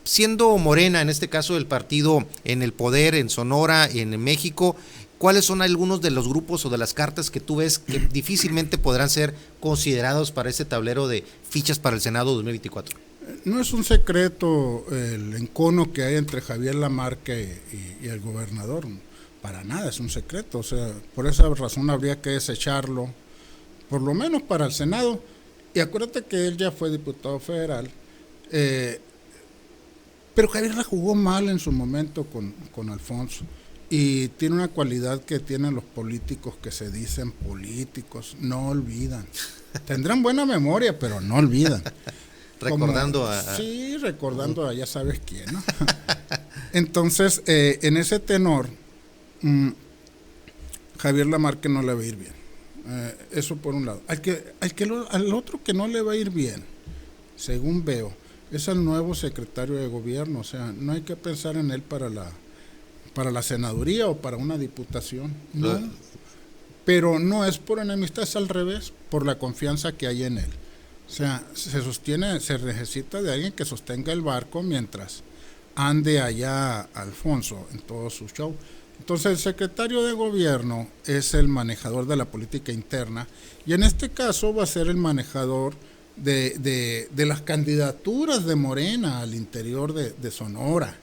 siendo Morena, en este caso el partido en el poder, en Sonora, en México, ¿cuáles son algunos de los grupos o de las cartas que tú ves que difícilmente podrán ser considerados para este tablero de fichas para el Senado 2024? No es un secreto el encono que hay entre Javier Lamarque y el gobernador, para nada es un secreto, o sea, por esa razón habría que desecharlo, por lo menos para el Senado, y acuérdate que él ya fue diputado federal, pero Javier la jugó mal en su momento con Alfonso, y tiene una cualidad que tienen los políticos que se dicen políticos, no olvidan, tendrán buena memoria, pero no olvidan. Recordando Sí, recordando a ya sabes quién, ¿no? Entonces, en ese tenor, Javier Lamarque no le va a ir bien. Eso por un lado. Al otro que no le va a ir bien, según veo, es al nuevo secretario de gobierno. O sea, no hay que pensar en él para la senaduría o para una diputación. No. Pero no es por enemistad, es al revés, por la confianza que hay en él. O sea, se necesita de alguien que sostenga el barco mientras ande allá Alfonso en todo su show. Entonces el secretario de gobierno es el manejador de la política interna y en este caso va a ser el manejador de las candidaturas de Morena al interior de Sonora.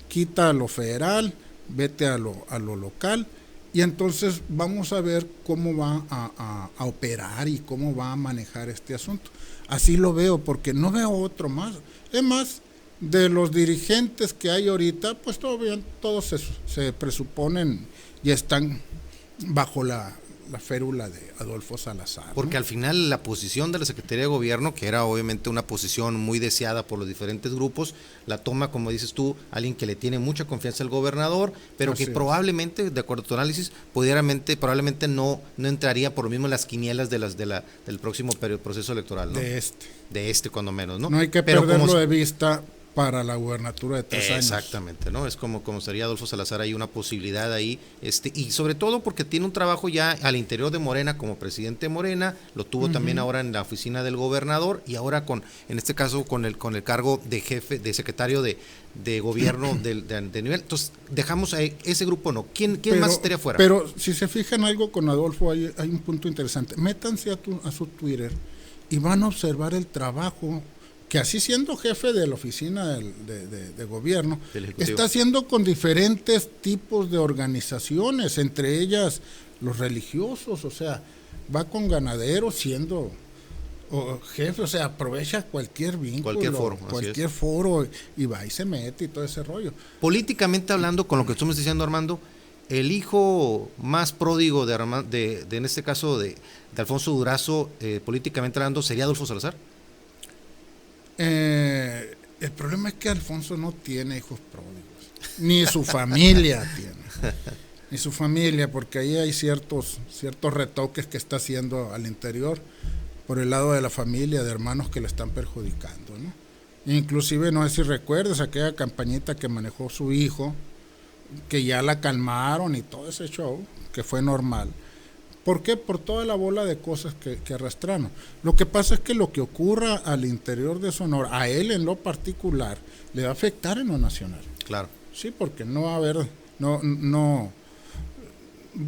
Quita lo federal, vete a lo local. Y entonces vamos a ver cómo va a operar y cómo va a manejar este asunto. Así lo veo, porque no veo otro más. Es más, de los dirigentes que hay ahorita, pues todos se presuponen y están bajo la férula de Adolfo Salazar. Porque ¿no? al final la posición de la Secretaría de Gobierno, que era obviamente una posición muy deseada por los diferentes grupos, la toma, como dices tú, alguien que le tiene mucha confianza al gobernador, pero Así que es. probablemente, de acuerdo a tu análisis, probablemente no entraría por lo mismo en las quinielas del próximo proceso electoral, ¿no? De este cuando menos, ¿no? No hay que perderlo de vista para la gubernatura de 3 años. Exactamente, ¿no? Es como sería Adolfo Salazar, hay una posibilidad ahí, y sobre todo porque tiene un trabajo ya al interior de Morena como presidente de Morena, lo tuvo también ahora en la oficina del gobernador y ahora en este caso con el cargo de jefe, de secretario de gobierno de nivel. Entonces, dejamos a ese grupo, ¿no? ¿Quién más estaría fuera? Pero si se fijan algo con Adolfo, hay un punto interesante. Métanse a su Twitter y van a observar el trabajo que así siendo jefe de la oficina de gobierno, está haciendo con diferentes tipos de organizaciones, entre ellas los religiosos, o sea, va con ganaderos siendo jefe, o sea, aprovecha cualquier vínculo, cualquier foro y va y se mete y todo ese rollo. Políticamente hablando, con lo que tú me estás diciendo, Armando, el hijo más pródigo de en este caso de Alfonso Durazo, políticamente hablando, ¿sería Adolfo Salazar? El problema es que Alfonso no tiene hijos pródigos, ni su familia tiene, ni su familia, porque ahí hay ciertos retoques que está haciendo al interior por el lado de la familia, de hermanos que le están perjudicando, ¿no? Inclusive, no sé si recuerdas aquella campañita que manejó su hijo, que ya la calmaron y todo ese show, que fue normal. ¿Por qué? Por toda la bola de cosas que arrastraron. Lo que pasa es que lo que ocurra al interior de Sonora, a él en lo particular, le va a afectar en lo nacional. Claro. Sí, porque no va a haber, no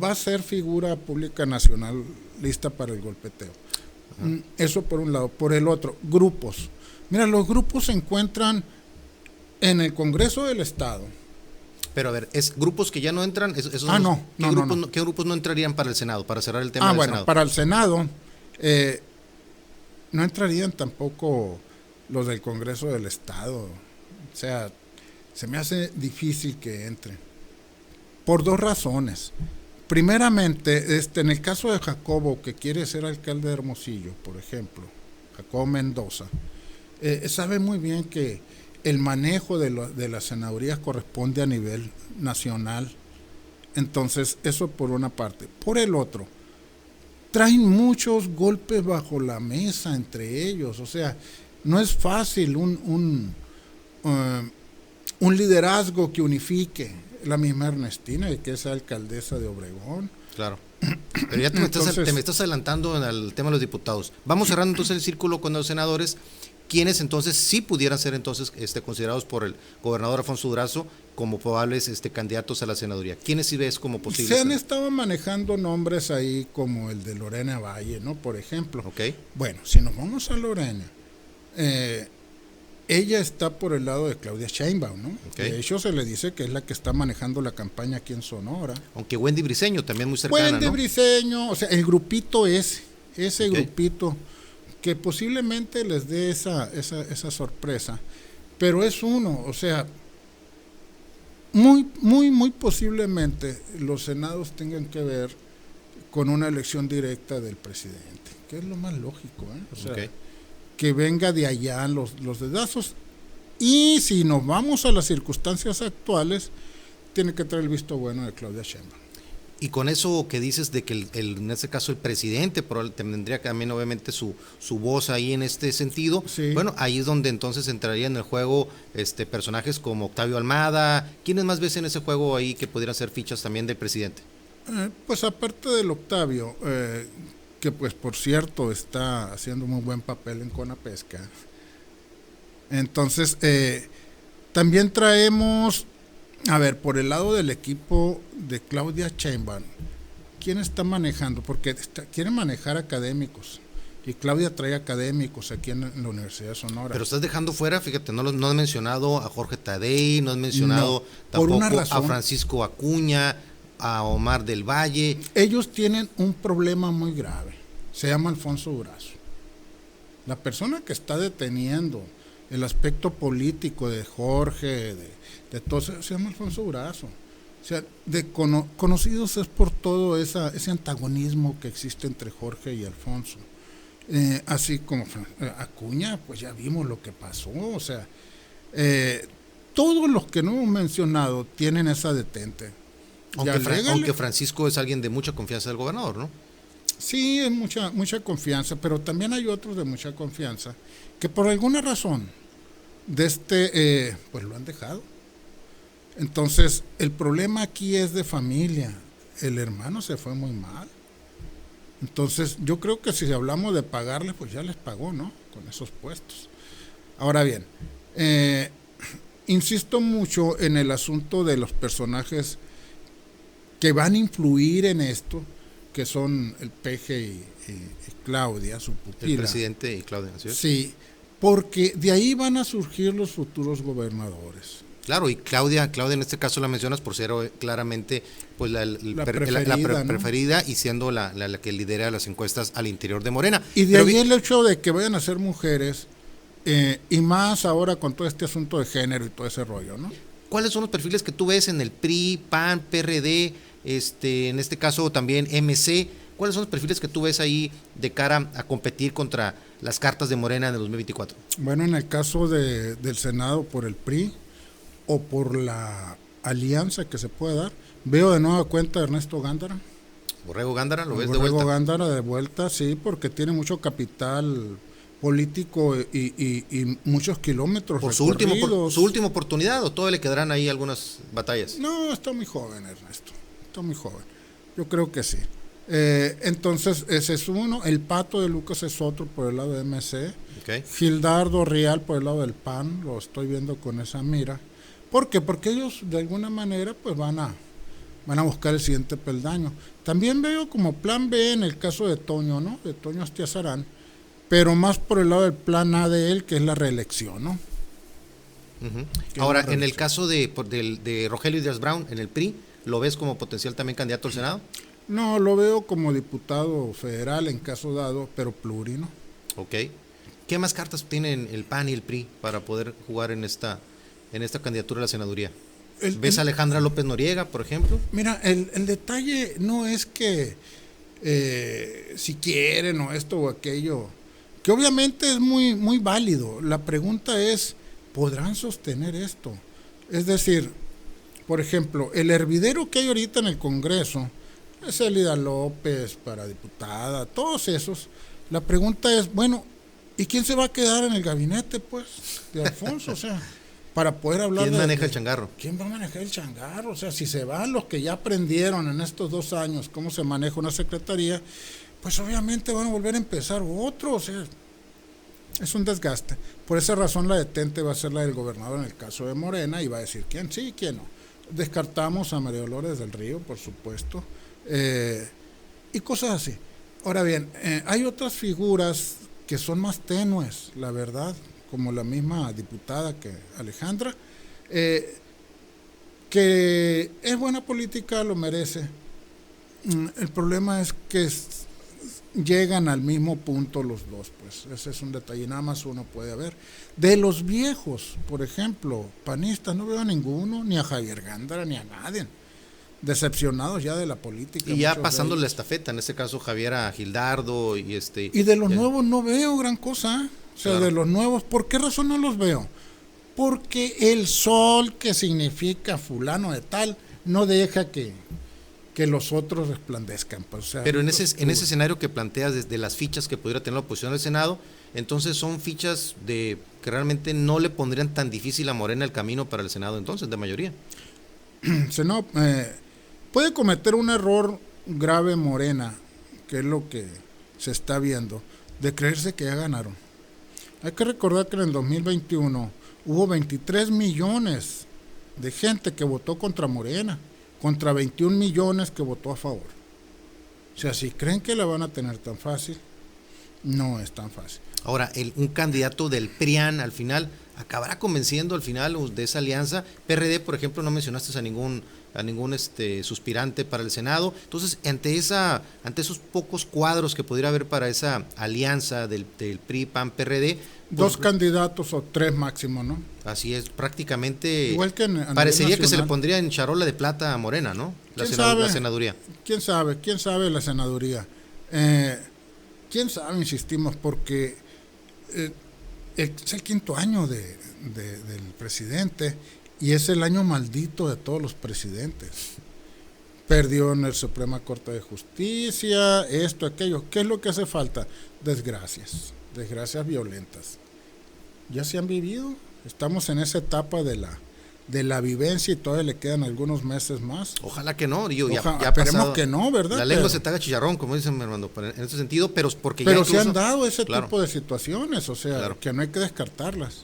va a ser figura pública nacional lista para el golpeteo. Eso por un lado. Por el otro, grupos. Mira, los grupos se encuentran en el Congreso del Estado. Pero a ver, ¿es grupos que ya no entran? ¿Qué grupos no entrarían para el Senado, para cerrar el tema del bueno, Senado? Para el Senado no entrarían tampoco los del Congreso del Estado. O sea, se me hace difícil que entren. Por 2 razones. Primeramente, en el caso de Jacobo, que quiere ser alcalde de Hermosillo, por ejemplo, Jacobo Mendoza, sabe muy bien que el manejo de las senadurías corresponde a nivel nacional. Entonces, eso por una parte. Por el otro, traen muchos golpes bajo la mesa entre ellos. O sea, no es fácil un liderazgo que unifique. La misma Ernestina, que es alcaldesa de Obregón. Claro. Pero ya te me estás adelantando al tema de los diputados. Vamos cerrando entonces el círculo con los senadores. quienes entonces sí pudieran ser entonces considerados por el gobernador Alfonso Durazo como probables candidatos a la senaduría. ¿Quiénes sí ves como posibles? Se han estado manejando nombres ahí como el de Lorena Valle, ¿no? Por ejemplo. Okay. Bueno, si nos vamos a Lorena, ella está por el lado de Claudia Sheinbaum, ¿no? Okay. De hecho, se le dice que es la que está manejando la campaña aquí en Sonora. Aunque Wendy Briceño también muy cercana, Wendy, ¿no? Briceño, o sea, el grupito ese Okay. grupito que posiblemente les dé esa sorpresa, pero es uno, o sea, muy posiblemente los senados tengan que ver con una elección directa del presidente, que es lo más lógico, ¿eh? O sea, Okay. que venga de allá los dedazos, y si nos vamos a las circunstancias actuales, tiene que traer el visto bueno de Claudia Sheinbaum. Y con eso que dices de que en este caso el presidente tendría también obviamente su voz ahí en este sentido, sí. Bueno, ahí es donde entonces entraría en el juego personajes como Octavio Almada. ¿Quiénes más ves en ese juego ahí que pudieran ser fichas también del presidente? Pues aparte del Octavio, que pues por cierto está haciendo muy buen papel en Conapesca, entonces también traemos, a ver, por el lado del equipo de Claudia Sheinbaum, ¿quién está manejando? Porque quieren manejar académicos, y Claudia trae académicos aquí en la Universidad de Sonora. Pero estás dejando fuera, fíjate, no has mencionado a Jorge Tadei, no has mencionado tampoco a Francisco Acuña, a Omar del Valle. Ellos tienen un problema muy grave, se llama Alfonso Durazo. La persona que está deteniendo el aspecto político de Jorge, de todo, se llama Alfonso Durazo. O sea, conocidos es por todo ese antagonismo que existe entre Jorge y Alfonso. Así como Acuña, pues ya vimos lo que pasó. O sea, todos los que no hemos mencionado tienen esa detente. Aunque Francisco es alguien de mucha confianza del gobernador, ¿no? Sí, es mucha confianza, pero también hay otros de mucha confianza que por alguna razón pues lo han dejado. Entonces, el problema aquí es de familia. El hermano se fue muy mal. Entonces, yo creo que si hablamos de pagarles, pues ya les pagó, ¿no? Con esos puestos. Ahora bien, insisto mucho en el asunto de los personajes que van a influir en esto, que son el Peje y Claudia, su pupila. El presidente y Claudia, ¿sí? Sí, porque de ahí van a surgir los futuros gobernadores. Claro, y Claudia en este caso la mencionas por ser claramente pues la preferida, ¿no? Y siendo la que lidera las encuestas al interior de Morena. Y de ahí el hecho de que vayan a ser mujeres, y más ahora con todo este asunto de género y todo ese rollo, ¿no? ¿Cuáles son los perfiles que tú ves en el PRI, PAN, PRD, en este caso también MC? ¿Cuáles son los perfiles que tú ves ahí de cara a competir contra las cartas de Morena en el 2024? Bueno, en el caso del Senado por el PRI o por la alianza que se puede dar, veo de nueva cuenta a Ernesto Gándara. Borrego Gándara, ¿lo ves de vuelta? vuelta? Gándara de vuelta, sí, porque tiene mucho capital político y muchos kilómetros por recorridos. su última oportunidad, ¿o todavía le quedarán ahí algunas batallas? No, está muy joven Ernesto, está muy joven. Yo creo que sí. Entonces, ese es uno. El Pato de Lucas es otro por el lado de MC. Okay. Gildardo Rial por el lado del PAN, lo estoy viendo con esa mira. ¿Por qué? Porque ellos de alguna manera pues van a buscar el siguiente peldaño. También veo como plan B en el caso de Toño, ¿no? De Toño Astiazarán, pero más por el lado del plan A de él, que es la reelección, ¿no? Uh-huh. Ahora, en el caso de Rogelio Díaz Brown en el PRI, ¿lo ves como potencial también candidato al Senado? No, lo veo como diputado federal en caso dado, pero plurino. Ok. ¿Qué más cartas tienen el PAN y el PRI para poder jugar en esta candidatura a la senaduría? ¿Ves a Alejandra López Noriega, por ejemplo? Mira, el detalle no es que si quieren o esto o aquello, que obviamente es muy válido. La pregunta es, ¿podrán sostener esto? Es decir, por ejemplo, el hervidero que hay ahorita en el Congreso, es Elida López para diputada, todos esos. La pregunta es, bueno, ¿y quién se va a quedar en el gabinete, pues, de Alfonso? O sea, para poder hablar ¿Quién maneja el changarro? ¿Quién va a manejar el changarro? O sea, si se van los que ya aprendieron en estos 2 años cómo se maneja una secretaría, pues obviamente van a volver a empezar otro. O sea, Es un desgaste. Por esa razón la detente va a ser la del gobernador en el caso de Morena y va a decir quién sí y quién no. Descartamos a María Dolores del Río, por supuesto, y cosas así. Ahora bien, hay otras figuras que son más tenues, la verdad, como la misma diputada que Alejandra, que es buena política, lo merece. El problema es que llegan al mismo punto los dos, pues ese es un detalle, nada más uno puede haber. De los viejos, por ejemplo, panistas, no veo a ninguno, ni a Javier Gándara, ni a nadie. Decepcionados ya de la política. Y ya pasando la estafeta, en este caso Javier a Gildardo y Y de los nuevos no veo gran cosa, o sea, claro. De los nuevos, ¿por qué razón no los veo? Porque el sol que significa fulano de tal no deja que los otros resplandezcan. Pues, o sea, pero en ese escenario que planteas desde las fichas que pudiera tener la oposición del Senado, entonces son fichas que realmente no le pondrían tan difícil a Morena el camino para el Senado, entonces, de mayoría. No, puede cometer un error grave Morena, que es lo que se está viendo, de creerse que ya ganaron. Hay que recordar que en el 2021 hubo 23 millones de gente que votó contra Morena, contra 21 millones que votó a favor. O sea, si creen que la van a tener tan fácil, no es tan fácil. Ahora, un candidato del PRIAN al final acabará convenciendo al final de esa alianza. PRD, por ejemplo, no mencionaste a ningún suspirante para el Senado. Entonces, ante esos pocos cuadros que pudiera haber para esa alianza del PRI, PAN, PRD, dos candidatos o tres máximo, ¿no? Así es, prácticamente. Igual que parecería que se le pondría en charola de plata a Morena, ¿no? La senaduría. ¿Quién sabe la senaduría? ¿Quién sabe? Insistimos, porque es el quinto año del presidente y es el año maldito de todos los presidentes. Perdió en la Suprema Corte de Justicia, esto, aquello. ¿Qué es lo que hace falta? Desgracias violentas. Ya se han vivido, estamos en esa etapa de la vivencia y todavía le quedan algunos meses más. Ojalá que no, ya esperemos que no, ¿verdad? La lengua se te haga chicharrón, como dicen, mi hermano, en ese sentido, pero porque pero ya incluso, se han dado ese tipo de situaciones, o sea, que no hay que descartarlas.